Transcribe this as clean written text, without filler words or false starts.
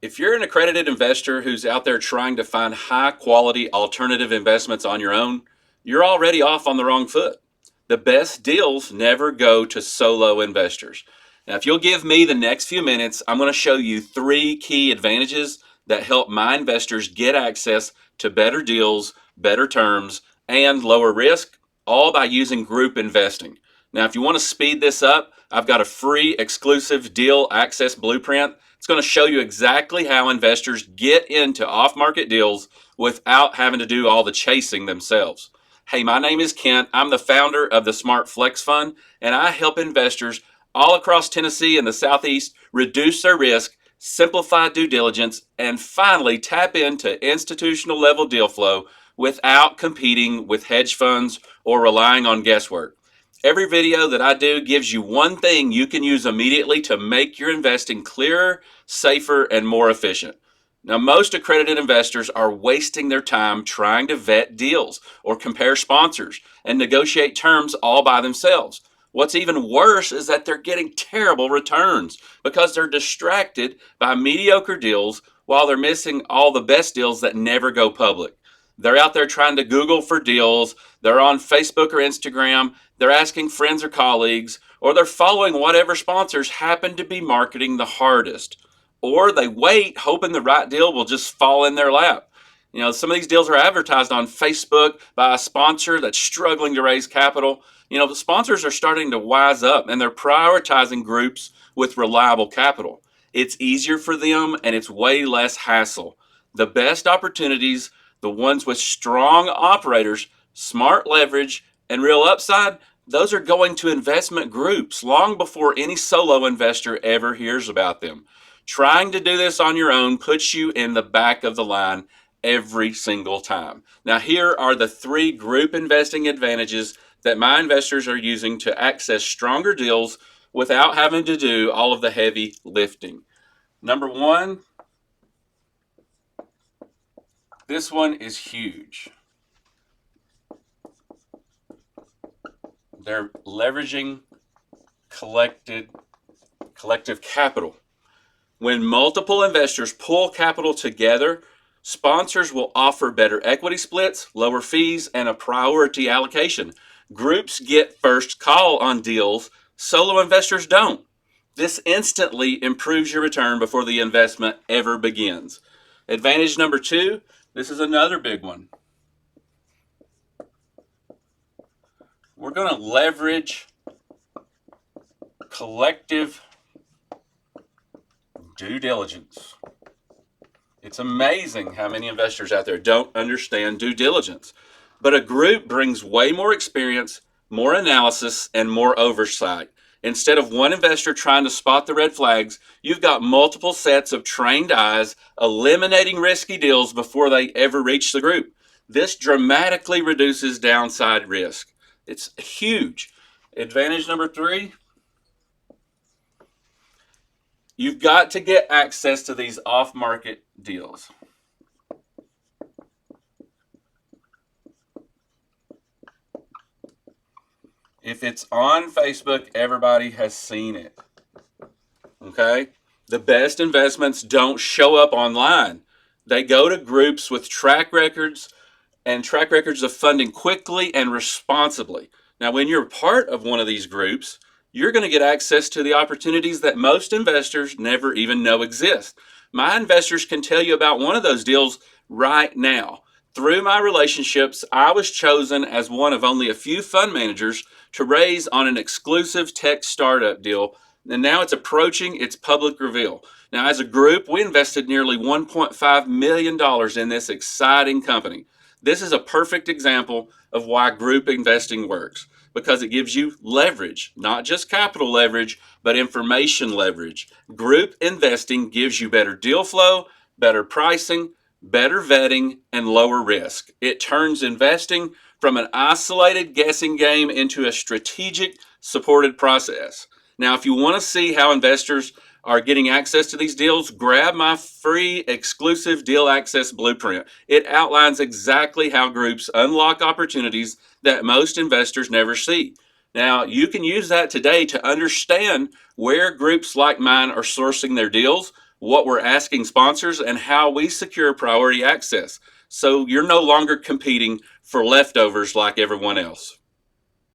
If you're an accredited investor who's out there trying to find high quality alternative investments on your own, you're already off on the wrong foot. The best deals never go to solo investors. Now, if you'll give me the next few minutes, I'm going to show you 3 key advantages that help my investors get access to better deals, better terms, and lower risk, all by using group investing. Now, if you want to speed this up, I've got a free exclusive deal access blueprint. It's going to show you exactly how investors get into off-market deals without having to do all the chasing themselves. Hey, my name is Kent. I'm the founder of the Smart Flex Fund, and I help investors all across Tennessee and the Southeast reduce their risk, simplify due diligence, and finally tap into institutional level deal flow without competing with hedge funds or relying on guesswork. Every video that I do gives you one thing you can use immediately to make your investing clearer, safer, and more efficient. Now, most accredited investors are wasting their time trying to vet deals or compare sponsors and negotiate terms all by themselves. What's even worse is that they're getting terrible returns because they're distracted by mediocre deals while they're missing all the best deals that never go public. They're out there trying to Google for deals, they're on Facebook or Instagram, they're asking friends or colleagues, or they're following whatever sponsors happen to be marketing the hardest. Or they wait, hoping the right deal will just fall in their lap. You know, some of these deals are advertised on Facebook by a sponsor that's struggling to raise capital. You know, the sponsors are starting to wise up and they're prioritizing groups with reliable capital. It's easier for them and it's way less hassle. The best opportunities, the ones with strong operators, smart leverage, and real upside, those are going to investment groups long before any solo investor ever hears about them. Trying to do this on your own puts you in the back of the line every single time. Now, here are the 3 group investing advantages that my investors are using to access stronger deals without having to do all of the heavy lifting. Number 1, this one is huge. They're leveraging collective capital. When multiple investors pull capital together, sponsors will offer better equity splits, lower fees, and a priority allocation. Groups get first call on deals, solo investors don't. This instantly improves your return before the investment ever begins. Advantage number 2, this is another big one. We're going to leverage collective due diligence. It's amazing how many investors out there don't understand due diligence. But a group brings way more experience, more analysis, and more oversight. Instead of one investor trying to spot the red flags, you've got multiple sets of trained eyes eliminating risky deals before they ever reach the group. This dramatically reduces downside risk. It's huge. Advantage number 3, you've got to get access to these off-market deals. If it's on Facebook, everybody has seen it. Okay? The best investments don't show up online. They go to groups with track records of funding quickly and responsibly. Now, when you're part of one of these groups, you're going to get access to the opportunities that most investors never even know exist. My investors can tell you about one of those deals right now. Through my relationships, I was chosen as one of only a few fund managers to raise on an exclusive tech startup deal, and now it's approaching its public reveal. Now, as a group, we invested nearly $1.5 million in this exciting company. This is a perfect example of why group investing works, because it gives you leverage, not just capital leverage, but information leverage. Group investing gives you better deal flow, better pricing, better vetting, and lower risk. It turns investing from an isolated guessing game into a strategic, supported process. Now, if you want to see how investors are getting access to these deals, grab my free exclusive deal access blueprint. It outlines exactly how groups unlock opportunities that most investors never see. Now, you can use that today to understand where groups like mine are sourcing their deals, what we're asking sponsors, and how we secure priority access. So you're no longer competing for leftovers like everyone else.